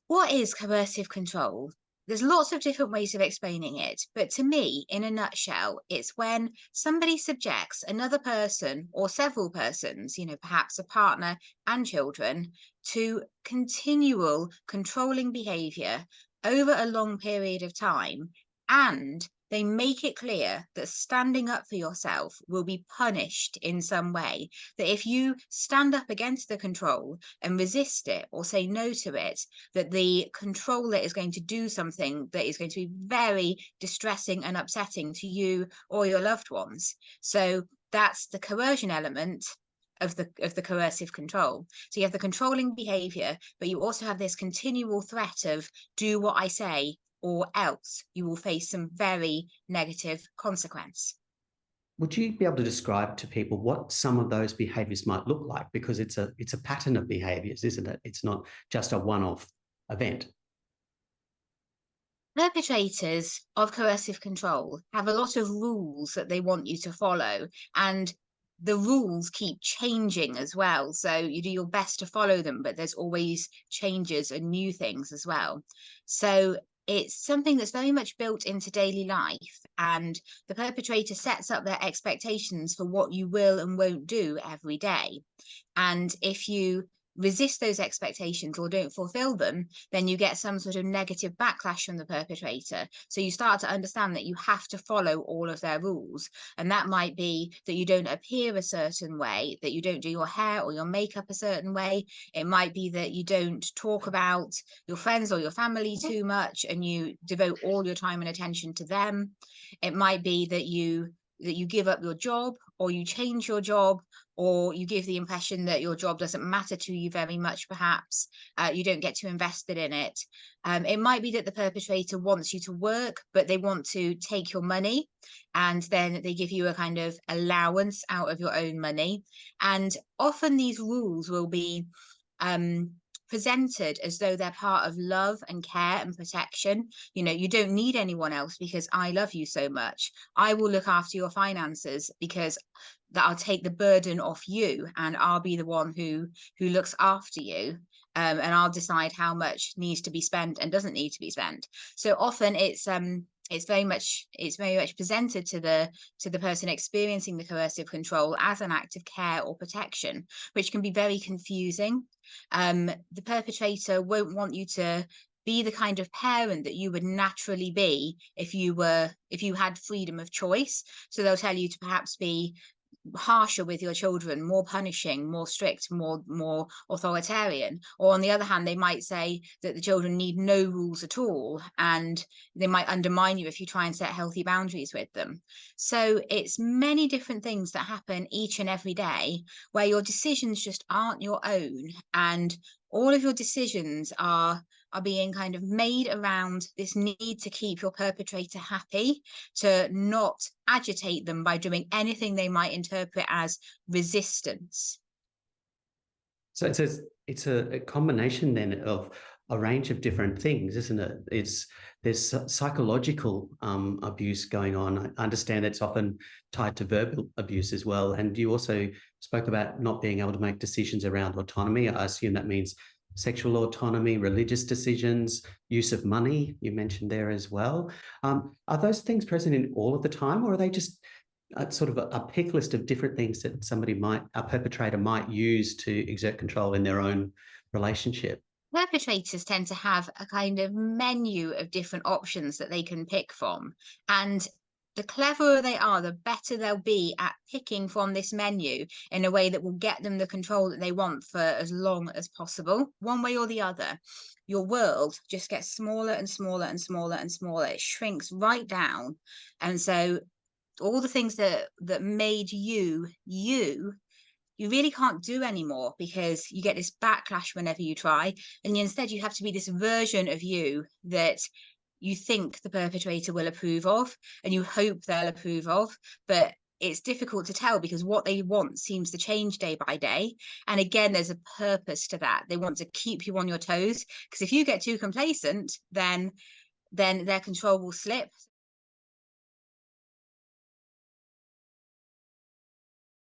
What is coercive control? There's lots of different ways of explaining it, but to me, in a nutshell, it's when somebody subjects another person or several persons, perhaps a partner and children, to continual controlling behavior over a long period of time, and they make it clear that standing up for yourself will be punished in some way. That if you stand up against the control and resist it or say no to it, that the controller is going to do something that is going to be very distressing and upsetting to you or your loved ones. So that's the coercion element of the coercive control. So you have the controlling behavior, but you also have this continual threat of do what I say or else you will face some very negative consequence. Would you be able to describe to people what some of those behaviours might look like? Because it's a pattern of behaviours, isn't it? It's not just a one-off event. Perpetrators of coercive control have a lot of rules that they want you to follow, and the rules keep changing as well. So you do your best to follow them, but there's always changes and new things as well. So it's something that's very much built into daily life, and the perpetrator sets up their expectations for what you will and won't do every day. And if you resist those expectations or don't fulfill them, then you get some sort of negative backlash from the perpetrator. So you start to understand that you have to follow all of their rules. And that might be that you don't appear a certain way, that you don't do your hair or your makeup a certain way. It might be that you don't talk about your friends or your family too much and you devote all your time and attention to them. It might be that you give up your job, or you change your job, or you give the impression that your job doesn't matter to you very much, perhaps. You don't get too invested in it. It might be that the perpetrator wants you to work, but they want to take your money, and then they give you a kind of allowance out of your own money. And often these rules will be presented as though they're part of love and care and protection. You don't need anyone else because I love you so much. I will look after your finances because that I'll take the burden off you, and I'll be the one who looks after you. And I'll decide how much needs to be spent and doesn't need to be spent. So often it's very much presented to the person experiencing the coercive control as an act of care or protection, which can be very confusing. The perpetrator won't want you to be the kind of parent that you would naturally be if you had freedom of choice. So they'll tell you to perhaps be harsher with your children, more punishing, more strict, more authoritarian. Or on the other hand, they might say that the children need no rules at all, and they might undermine you if you try and set healthy boundaries with them. So it's many different things that happen each and every day where your decisions just aren't your own, and all of your decisions are being kind of made around this need to keep your perpetrator happy, to not agitate them by doing anything they might interpret as resistance. So it's a combination then of a range of different things, isn't it? There's psychological abuse going on. I understand it's often tied to verbal abuse as well. And you also spoke about not being able to make decisions around autonomy. I assume that means sexual autonomy, religious decisions, use of money, you mentioned there as well. Are those things present in all of the time, or are they just sort of a pick list of different things that a perpetrator might use to exert control in their own relationship? Perpetrators tend to have a kind of menu of different options that they can pick from. And the cleverer they are, the better they'll be at picking from this menu in a way that will get them the control that they want for as long as possible. One way or the other, your world just gets smaller and smaller and smaller and smaller. It shrinks right down. And so all the things that made you really can't do anymore, because you get this backlash whenever you try, and instead you have to be this version of you that you think the perpetrator will approve of, and you hope they'll approve of, but it's difficult to tell because what they want seems to change day by day. And again, there's a purpose to that. They want to keep you on your toes, because if you get too complacent, then their control will slip.